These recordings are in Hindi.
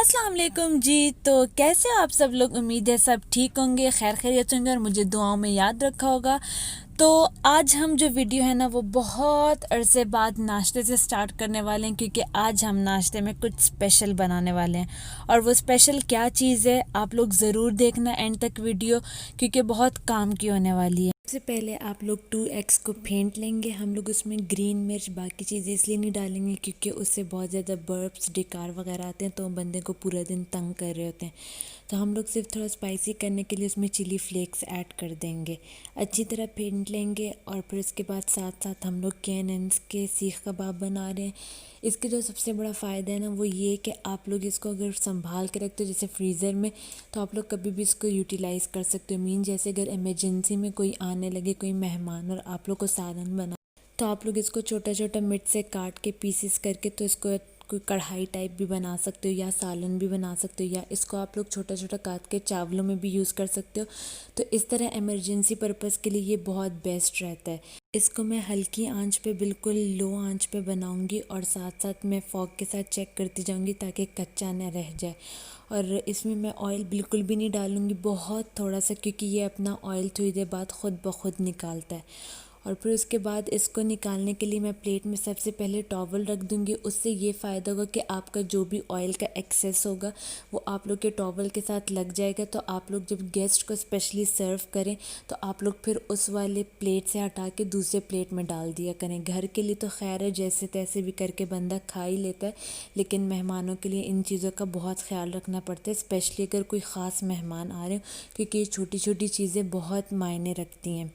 अस्सलाम वालेकुम जी। तो कैसे हो आप सब लोग? उम्मीद है सब ठीक होंगे, खैर खैरियत होंगे और मुझे दुआओं में याद रखा होगा। तो आज हम जो वीडियो है ना वो बहुत अरसे बाद नाश्ते से स्टार्ट करने वाले हैं, क्योंकि आज हम नाश्ते में कुछ स्पेशल बनाने वाले हैं। और वो स्पेशल क्या चीज़ है आप लोग ज़रूर देखना एंड तक वीडियो, क्योंकि बहुत काम की होने वाली है। सबसे पहले आप लोग 2 एग्स को फेंट लेंगे। हम लोग उसमें ग्रीन मिर्च बाकी चीज़ें इसलिए नहीं डालेंगे क्योंकि उससे बहुत ज़्यादा बर्ब्स डिकार वगैरह आते हैं, तो बंदे को पूरा दिन तंग कर रहे होते हैं। तो हम लोग सिर्फ थोड़ा स्पाइसी करने के लिए उसमें चिली फ्लेक्स ऐड कर देंगे। अच्छी तरह फेंट लेंगे और फिर उसके बाद साथ साथ हम लोग कैनन्स के सीख कबाब बना रहे हैं। इसके जो सबसे बड़ा फ़ायदा है ना वो ये कि आप लोग इसको अगर संभाल के रखते हो जैसे फ्रीज़र में, तो आप लोग कभी भी इसको यूटिलाइज़ कर सकते हो। मीन जैसे अगर इमरजेंसी में कोई आने लगे, कोई मेहमान, और आप लोग को सालन बना, तो आप लोग इसको छोटा छोटा मिर्च से काट के पीसेस करके तो इसको कोई कढ़ाई टाइप भी बना सकते हो या सालन भी बना सकते हो, या इसको आप लोग छोटा छोटा काट के चावलों में भी यूज़ कर सकते हो। तो इस तरह इमरजेंसी पर्पज़ के लिए ये बहुत बेस्ट रहता है। इसको मैं हल्की आंच पे, बिल्कुल लो आंच पे बनाऊंगी और साथ साथ मैं फॉक के साथ चेक करती जाऊंगी ताकि कच्चा ना रह जाए। और इसमें मैं ऑयल बिल्कुल भी नहीं डालूंगी, बहुत थोड़ा सा, क्योंकि ये अपना ऑयल थोड़ी देर बाद खुद ब खुद निकालता है। और फिर उसके बाद इसको निकालने के लिए मैं प्लेट में सबसे पहले टॉवल रख दूंगी। उससे ये फ़ायदा होगा कि आपका जो भी ऑयल का एक्सेस होगा वो आप लोग के टॉवल के साथ लग जाएगा। तो आप लोग जब गेस्ट को स्पेशली सर्व करें तो आप लोग फिर उस वाले प्लेट से हटा के दूसरे प्लेट में डाल दिया करें। घर के लिए तो खैर है, जैसे तैसे भी करके बंदा खा ही लेता है, लेकिन मेहमानों के लिए इन चीज़ों का बहुत ख्याल रखना पड़ता है, स्पेशली अगर कोई ख़ास मेहमान आ रहे हो, क्योंकि ये छोटी छोटी चीज़ें बहुत मायने रखती हैं।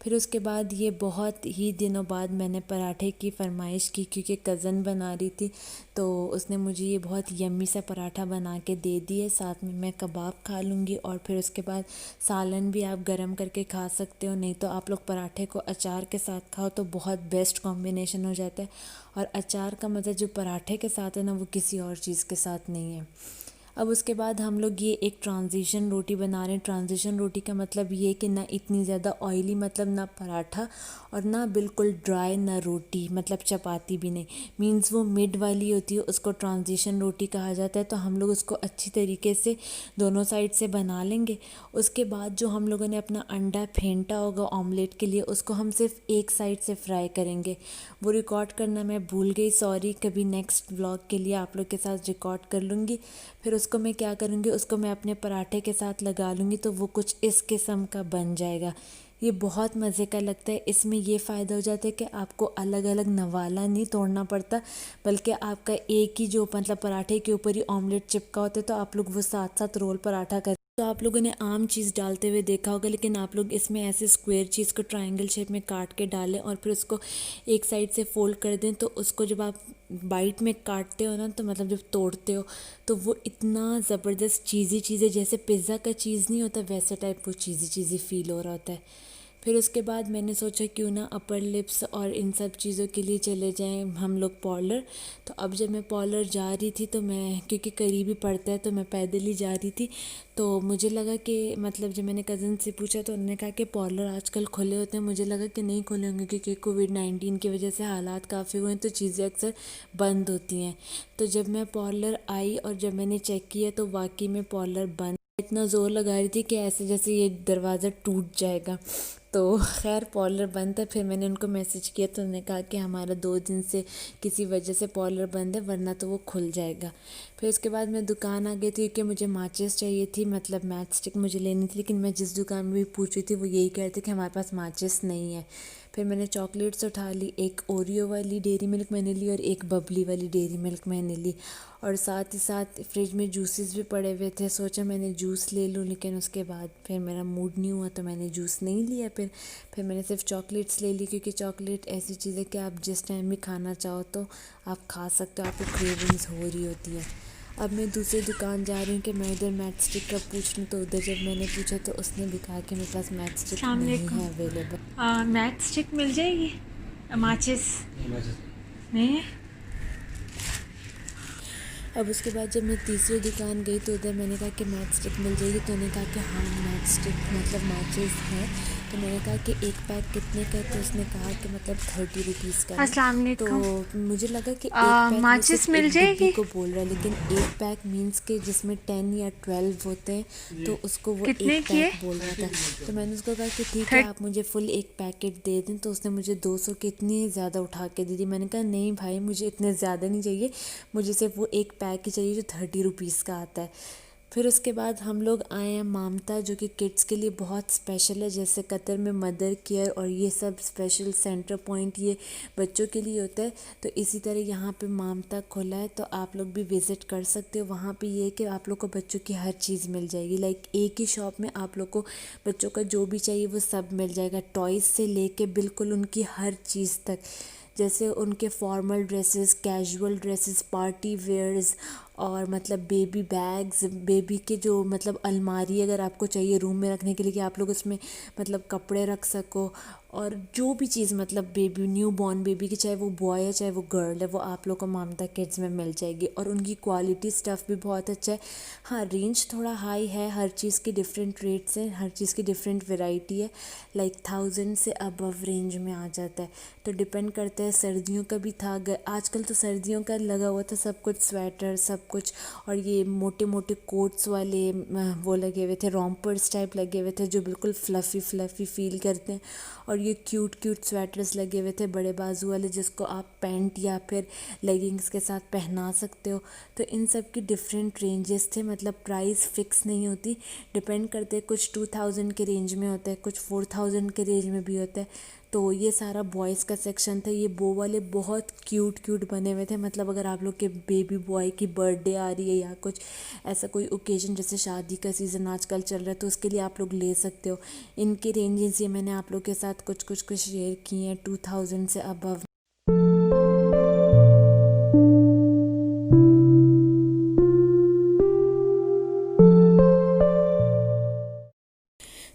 फिर उसके बाद ये बहुत ही दिनों बाद मैंने पराठे की फरमाइश की, क्योंकि कज़न बना रही थी, तो उसने मुझे ये बहुत यम्मी सा पराठा बना के दे दिए। साथ में मैं कबाब खा लूँगी और फिर उसके बाद सालन भी आप गरम करके खा सकते हो, नहीं तो आप लोग पराठे को अचार के साथ खाओ तो बहुत बेस्ट कॉम्बिनेशन हो जाता है। और अचार का मज़ा जो पराठे के साथ है ना वो किसी और चीज़ के साथ नहीं है। अब उसके बाद हम लोग ये एक ट्रांजिशन रोटी बना रहे हैं। ट्रांजिशन रोटी का मतलब ये कि ना इतनी ज़्यादा ऑयली, मतलब ना पराठा, और ना बिल्कुल ड्राई, ना रोटी मतलब चपाती भी नहीं, मींस वो मिड वाली होती है, उसको ट्रांजिशन रोटी कहा जाता है। तो हम लोग उसको अच्छी तरीके से दोनों साइड से बना लेंगे। उसके बाद जो हम लोगों ने अपना अंडा फेंटा होगा ऑमलेट के लिए, उसको हम सिर्फ एक साइड से फ्राई करेंगे। वो रिकॉर्ड करना मैं भूल गई, सॉरी, कभी नेक्स्ट व्लॉग के लिए आप लोग के साथ रिकॉर्ड कर लूँगी। फिर उसको मैं क्या करूँगी, उसको मैं अपने पराठे के साथ लगा लूँगी, तो वो कुछ इस किस्म का बन जाएगा। ये बहुत मज़े का लगता है। इसमें ये फ़ायदा हो जाता है कि आपको अलग अलग नवाला नहीं तोड़ना पड़ता, बल्कि आपका एक ही जो मतलब पराठे के ऊपर ही ऑमलेट चिपका होता है, तो आप लोग वो साथ साथ रोल पराठा कर, तो आप लोगों ने आम चीज़ डालते हुए देखा होगा, लेकिन आप लोग इसमें ऐसे स्क्वायर चीज़ को ट्रायंगल शेप में काट के डालें और फिर उसको एक साइड से फोल्ड कर दें। तो उसको जब आप बाइट में काटते हो ना, तो मतलब जब तोड़ते हो तो वो इतना ज़बरदस्त चीज़ी चीज़ें, जैसे पिज़्ज़ा का चीज़ नहीं होता वैसे टाइप वो चीज़ी चीज़ी फ़ील हो रहा होता है। फिर उसके बाद मैंने सोचा क्यों ना अपर लिप्स और इन सब चीज़ों के लिए चले जाएं हम लोग पार्लर। तो अब जब मैं पार्लर जा रही थी, तो मैं, क्योंकि करीब ही पड़ता है, तो मैं पैदल ही जा रही थी। तो मुझे लगा कि मतलब जब मैंने कज़न से पूछा तो उन्होंने कहा कि पार्लर आजकल खुले होते हैं। मुझे लगा कि नहीं खुले होंगे, क्योंकि कोविड-19 की वजह से हालात काफ़ी हुए हैं, तो चीज़ें अक्सर बंद होती हैं। तो जब मैं पार्लर आई और जब मैंने चेक किया तो वाकई में पार्लर बंद, इतना ज़ोर लगा रही थी कि ऐसे जैसे ये दरवाज़ा टूट जाएगा। तो खैर पार्लर बंद था। फिर मैंने उनको मैसेज किया तो उन्होंने कहा कि हमारा 2 दिन से किसी वजह से पार्लर बंद है, वरना तो वो खुल जाएगा। फिर उसके बाद मैं दुकान आ गई थी कि मुझे माचिस चाहिए थी, मतलब मैच स्टिक मुझे लेनी थी, लेकिन मैं जिस दुकान में भी पूछ रही थी वो यही कह रहे थे कि हमारे पास माचिस नहीं है। फिर मैंने चॉकलेट्स उठा ली, एक ओरियो वाली डेयरी मिल्क मैंने ली और एक बबली वाली डेयरी मिल्क मैंने ली, और साथ ही साथ फ्रिज में जूसेस भी पड़े हुए थे। सोचा मैंने जूस ले लूँ, लेकिन उसके बाद फिर मेरा मूड नहीं हुआ तो मैंने जूस नहीं लिया। फिर मैंने सिर्फ चॉकलेट्स ले ली, क्योंकि चॉकलेट ऐसी चीज़ है कि आप जिस टाइम भी खाना चाहो तो आप खा सकते हो, आपको क्रेविंग्स हो रही होती है। अब मैं दूसरी दुकान जा रही हूँ कि मैं उधर मैच स्टिक का पूछ लूँ, तो उधर जब मैंने पूछा तो उसने भी कहा कि मेरे पास मैच स्टिक नहीं है अवेलेबल। मैच स्टिक मिल जाएगी, माचिस नहीं है। अब उसके बाद जब मैं तीसरी दुकान गई तो उधर मैंने कहा कि मैच स्टिक मिल जाएगी, तो उन्होंने कहा कि हाँ मैच स्टिक मतलब मैचेस हैं, तो मैंने कहा कि एक पैक कितने का है, तो उसने कहा कि मतलब 30 रुपीज़ का है। अस्सलाम वालेकुम। तो मुझे लगा कि एक पैक वो माचिस सिर्फ मिल एक डिब्बी जाएगी? को बोल रहा है, लेकिन एक पैक मीन्स के जिसमें 10 या 12 होते हैं, तो उसको वो कितने एक की है? पैक बोल रहा था। तो मैंने उसको कहा कि ठीक है, थर्ट आप मुझे फुल एक पैकेट दे दें। तो उसने मुझे 200 की इतनी ज़्यादा उठा के दे दी। मैंने कहा नहीं भाई, मुझे इतने ज़्यादा नहीं चाहिए, मुझे सिर्फ वो एक पैक ही चाहिए जो 30 रुपीज़ का आता है। फिर उसके बाद हम लोग आए हैं मामता, जो कि किड्स के लिए बहुत स्पेशल है। जैसे कतर में मदर केयर और ये सब स्पेशल सेंटर पॉइंट ये बच्चों के लिए होता है, तो इसी तरह यहाँ पे मामता खोला है। तो आप लोग भी विज़िट कर सकते हो। वहाँ पे ये है कि आप लोग को बच्चों की हर चीज़ मिल जाएगी। लाइक एक ही शॉप में आप लोग को बच्चों का जो भी चाहिए वो सब मिल जाएगा, टॉयज़ से लेके बिल्कुल उनकी हर चीज़ तक। जैसे उनके formal dresses, casual dresses, party wears, और मतलब बेबी बैग्स, बेबी के जो मतलब अलमारी अगर आपको चाहिए रूम में रखने के लिए कि आप लोग उसमें मतलब कपड़े रख सको, और जो भी चीज़ मतलब बेबी, न्यू बॉर्न बेबी की, चाहे वो बॉय है चाहे वो गर्ल है, वो आप लोग को ममता किड्स में मिल जाएगी। और उनकी क्वालिटी स्टफ़ भी बहुत अच्छा है। हाँ, रेंज थोड़ा हाई है, हर चीज़ की डिफरेंट रेट्स हैं, हर चीज़ की डिफरेंट वैरायटी है। लाइक 1000 से अबव रेंज में आ जाता है। तो डिपेंड करता है, सर्दियों का भी था, आजकल तो सर्दियों का लगा हुआ था सब कुछ, स्वेटर सब कुछ, और ये मोटे मोटे कोट्स वाले वो लगे हुए थे, रॉम्पर्स टाइप लगे हुए थे जो बिल्कुल फ्लफ़ी फ्लफ़ी फील करते हैं। और ये क्यूट क्यूट स्वेटर्स लगे हुए थे बड़े बाजू वाले, जिसको आप पैंट या फिर लेगिंग्स के साथ पहना सकते हो। तो इन सब की डिफरेंट रेंजेस थे, मतलब प्राइस फिक्स नहीं होती, डिपेंड करते हैं। कुछ 2000 के रेंज में होता है, कुछ 4000 के रेंज में भी होता है। तो ये सारा बॉयज़ का सेक्शन था। ये बो वाले बहुत क्यूट क्यूट बने हुए थे, मतलब अगर आप लोग के बेबी बॉय की बर्थडे आ रही है या कुछ ऐसा कोई ओकेजन, जैसे शादी का सीज़न आजकल चल रहा है, तो उसके लिए आप लोग ले सकते हो। इनके रेंजेस ये मैंने आप लोग के साथ कुछ कुछ कुछ शेयर किए हैं 2000 से अबव।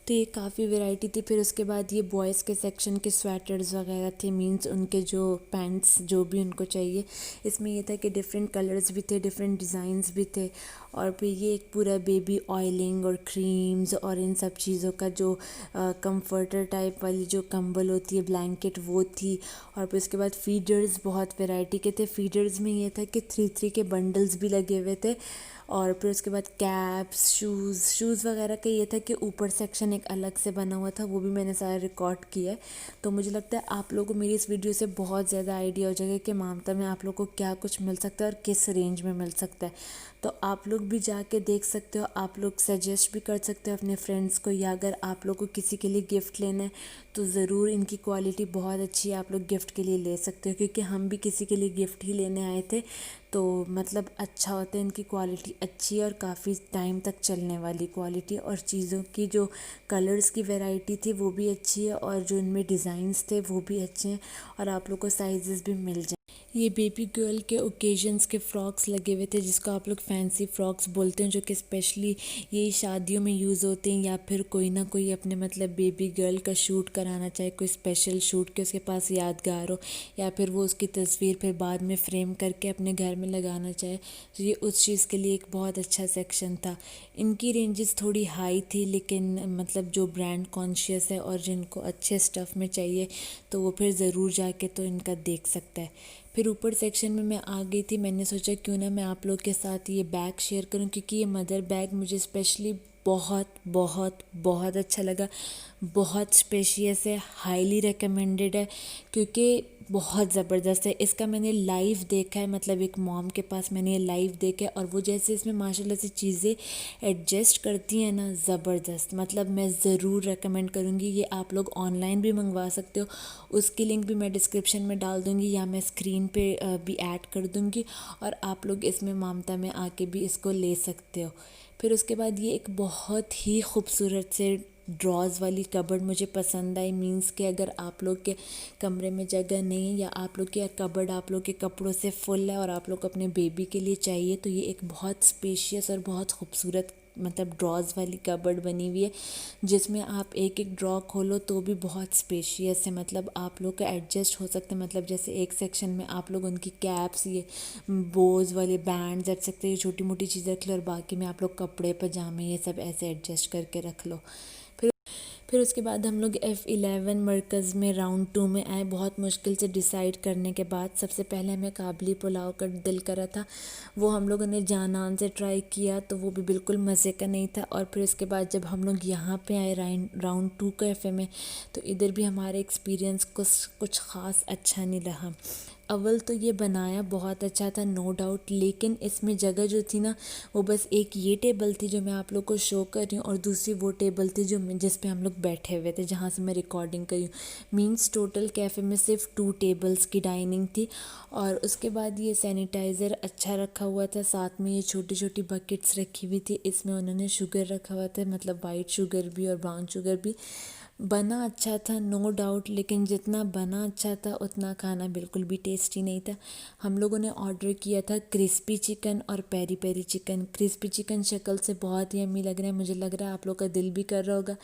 तो ये काफ़ी वैरायटी थी। फिर उसके बाद ये बॉयज़ के सेक्शन के स्वेटर्स वगैरह थे, मींस उनके जो पैंट्स जो भी उनको चाहिए। इसमें ये था कि डिफरेंट कलर्स भी थे, डिफरेंट डिज़ाइंस भी थे। और फिर ये एक पूरा बेबी ऑयलिंग और क्रीम्स और इन सब चीज़ों का जो कंफर्टर टाइप वाली जो कंबल होती है, ब्लैंकेट, वो थी। और फिर उसके बाद फीडर्स बहुत वैरायटी के थे। फीडर्स में ये था कि 3 के बंडल्स भी लगे हुए थे। और फिर उसके बाद कैप्स, शूज़ वगैरह का ये था कि ऊपर सेक्शन एक अलग से बना हुआ था, वो भी मैंने सारा रिकॉर्ड किया है। तो मुझे लगता है आप लोगों को मेरी इस वीडियो से बहुत ज़्यादा आइडिया हो जाएगा कि मामता में आप लोगों को क्या कुछ मिल सकता है और किस रेंज में मिल सकता है। तो आप लोग भी जाके देख सकते हो, आप लोग सजेस्ट भी कर सकते हो अपने फ्रेंड्स को, या अगर आप लोग को किसी के लिए गिफ्ट लेना है तो ज़रूर, इनकी क्वालिटी बहुत अच्छी है, आप लोग गिफ्ट के लिए ले सकते हो। क्योंकि हम भी किसी के लिए गिफ्ट ही लेने आए थे, तो मतलब अच्छा होता है, इनकी क्वालिटी अच्छी है और काफ़ी टाइम तक चलने वाली क्वालिटी। और चीज़ों की जो कलर्स की वैरायटी थी वो भी अच्छी है, और जो इनमें डिज़ाइंस थे वो भी अच्छे हैं, और आप लोग को साइजेस भी मिल जाए। ये बेबी गर्ल के ओकेजन्स के फ़्रॉक्स लगे हुए थे, जिसको आप लोग फैंसी फ़्रॉक्स बोलते हैं, जो कि स्पेशली ये शादियों में यूज़ होते हैं, या फिर कोई ना कोई अपने मतलब बेबी गर्ल का शूट कराना चाहे, कोई स्पेशल शूट के उसके पास यादगार हो, या फिर वो उसकी तस्वीर फिर बाद में फ्रेम करके अपने घर में लगाना चाहे, तो ये उस चीज़ के लिए एक बहुत अच्छा सेक्शन था। इनकी रेंजेस थोड़ी हाई थी, लेकिन मतलब जो ब्रांड कॉन्शियस है और जिनको अच्छे स्टफ़ में चाहिए, तो वो फिर ज़रूर जाके तो इनका देख सकता है। फिर ऊपर सेक्शन में मैं आ गई थी, मैंने सोचा क्यों ना मैं आप लोग के साथ ये बैग शेयर करूं, क्योंकि ये मदर बैग मुझे स्पेशली बहुत बहुत बहुत अच्छा लगा। बहुत स्पेशियस है, हाईली रिकमेंडेड है, क्योंकि बहुत ज़बरदस्त है। इसका मैंने लाइव देखा है, मतलब एक मॉम के पास मैंने ये लाइव देखा है, और वो जैसे इसमें माशाल्लाह से चीज़ें एडजस्ट करती हैं ना, ज़बरदस्त। मतलब मैं ज़रूर रेकमेंड करूँगी, ये आप लोग ऑनलाइन भी मंगवा सकते हो, उसकी लिंक भी मैं डिस्क्रिप्शन में डाल दूँगी, या मैं स्क्रीन पे भी ऐड कर दूँगी, और आप लोग इसमें मामता में आके भी इसको ले सकते हो। फिर उसके बाद ये एक बहुत ही खूबसूरत से ड्रॉज़ वाली कबर्ड मुझे पसंद आई। मींस कि अगर आप लोग के कमरे में जगह नहीं है, या आप लोग के कबर्ड आप लोग के कपड़ों से फुल है और आप लोग को अपने बेबी के लिए चाहिए, तो ये एक बहुत स्पेशियस और बहुत खूबसूरत मतलब ड्रॉज़ वाली कबर्ड बनी हुई है, जिसमें आप एक एक ड्रॉ खोलो तो भी बहुत स्पेशियस है। मतलब आप लोग का एडजस्ट हो सकता है, मतलब जैसे एक सेक्शन में आप लोग उनकी कैप्स, ये बोज वाले बैंड्स रख सकते हो, छोटी मोटी चीज़ें रख लो, और बाकी में आप लोग कपड़े पजामे ये सब ऐसे एडजस्ट करके रख लो। फिर फिर उसके बाद हम लोग F11 मरकज़ में राउंड 2 में आए। बहुत मुश्किल से डिसाइड करने के बाद सबसे पहले हमें काबली पुलाव का दिल करा था, वो हम लोगों ने जानान से ट्राई किया तो वो भी बिल्कुल मज़े का नहीं था। और फिर उसके बाद जब हम लोग यहाँ पे आए राउंड 2 कैफ़े में, तो इधर भी हमारे एक्सपीरियंस कुछ ख़ास अच्छा नहीं रहा। अव्वल तो ये बनाया बहुत अच्छा था, नो डाउट, लेकिन इसमें जगह जो थी ना, वो बस एक ये टेबल थी जो मैं आप लोग को शो कर रही हूँ, और दूसरी वो टेबल थी जिस पे हम लोग बैठे हुए थे, जहाँ से मैं रिकॉर्डिंग करी हूँ। मीन्स टोटल कैफ़े में सिर्फ 2 टेबल्स की डाइनिंग थी। और उसके बाद ये सैनिटाइज़र अच्छा रखा हुआ था, साथ में ये छोटी छोटी बकेट्स रखी हुई थी, इसमें उन्होंने शुगर रखा हुआ था, मतलब वाइट शुगर भी और ब्राउन शुगर भी। बना अच्छा था, नो डाउट, लेकिन जितना बना अच्छा था उतना खाना बिल्कुल भी टेस्टी नहीं था। हम लोगों ने ऑर्डर किया था क्रिस्पी चिकन और peri peri chicken. Crispy chicken शक्ल से बहुत ही यम्मी लग रहा है, मुझे लग रहा है आप लोग का दिल भी कर रहा होगा,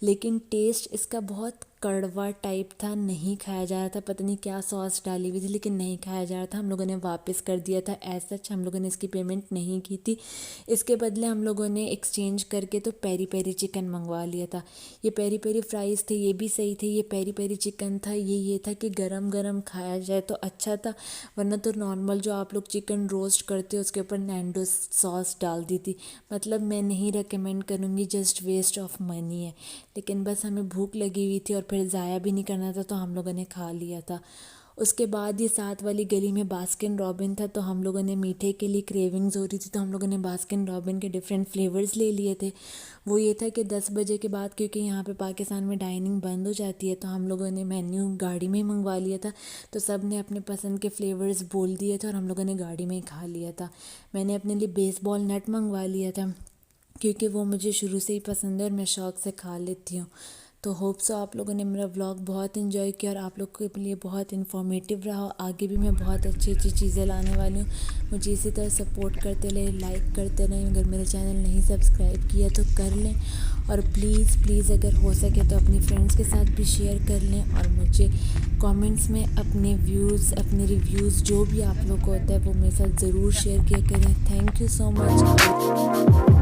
लेकिन टेस्ट इसका बहुत कड़वा टाइप था, नहीं खाया जा रहा था। पता नहीं क्या सॉस डाली हुई थी, लेकिन नहीं खाया जा रहा था। हम लोगों ने वापस कर दिया था। एज सच हम लोगों ने इसकी पेमेंट नहीं की थी, इसके बदले हम लोगों ने एक्सचेंज करके तो पेरी पेरी चिकन मंगवा लिया था। ये पेरी पेरी फ्राइज़ थे, ये भी सही थे। ये पेरी पेरी चिकन था, ये था कि गरम गरम खाया जाए तो अच्छा था, वरना तो नॉर्मल जो आप लोग चिकन रोस्ट करते हो उसके ऊपर नैंडो सॉस डाल दी थी। मतलब मैं नहीं रिकमेंड करूँगी, जस्ट वेस्ट ऑफ मनी है। लेकिन बस हमें भूख लगी हुई थी और फिर ज़ाया भी नहीं करना था, तो हम लोगों ने खा लिया था। उसके बाद ये साथ वाली गली में बास्किन रॉबिन था, तो हम लोगों ने मीठे के लिए क्रेविंग्स हो रही थी, तो हम लोगों ने बास्किन रॉबिन के डिफरेंट फ्लेवर्स ले लिए थे। वो ये था कि 10 बजे के बाद, क्योंकि यहाँ पे पाकिस्तान में डाइनिंग बंद हो जाती है, तो हम लोगों ने मेन्यू गाड़ी में ही मंगवा लिया था। तो सब ने अपने पसंद के फ्लेवर्स बोल दिए थे और हम लोगों ने गाड़ी में ही खा लिया था। मैंने अपने लिए बेसबॉल नट मंगवा लिया था, क्योंकि वो मुझे शुरू से ही पसंद है और मैं शौक़ से खा लेती हूँ। तो होप सो आप लोगों ने मेरा व्लॉग बहुत इन्जॉय किया और आप लोग के लिए बहुत इन्फॉर्मेटिव रहा। आगे भी मैं बहुत अच्छी अच्छी चीज़ें लाने वाली हूँ। मुझे इसी तरह सपोर्ट करते रहे, लाइक करते रहें। अगर मेरे चैनल नहीं सब्सक्राइब किया तो कर लें, और प्लीज़ अगर हो सके तो अपनी फ्रेंड्स के साथ भी शेयर कर लें। और मुझे कमेंट्स में अपने व्यूज़, अपने रिव्यूज़ जो भी आप लोग को होता है वो मेरे साथ ज़रूर शेयर किया करें। Thank you so much.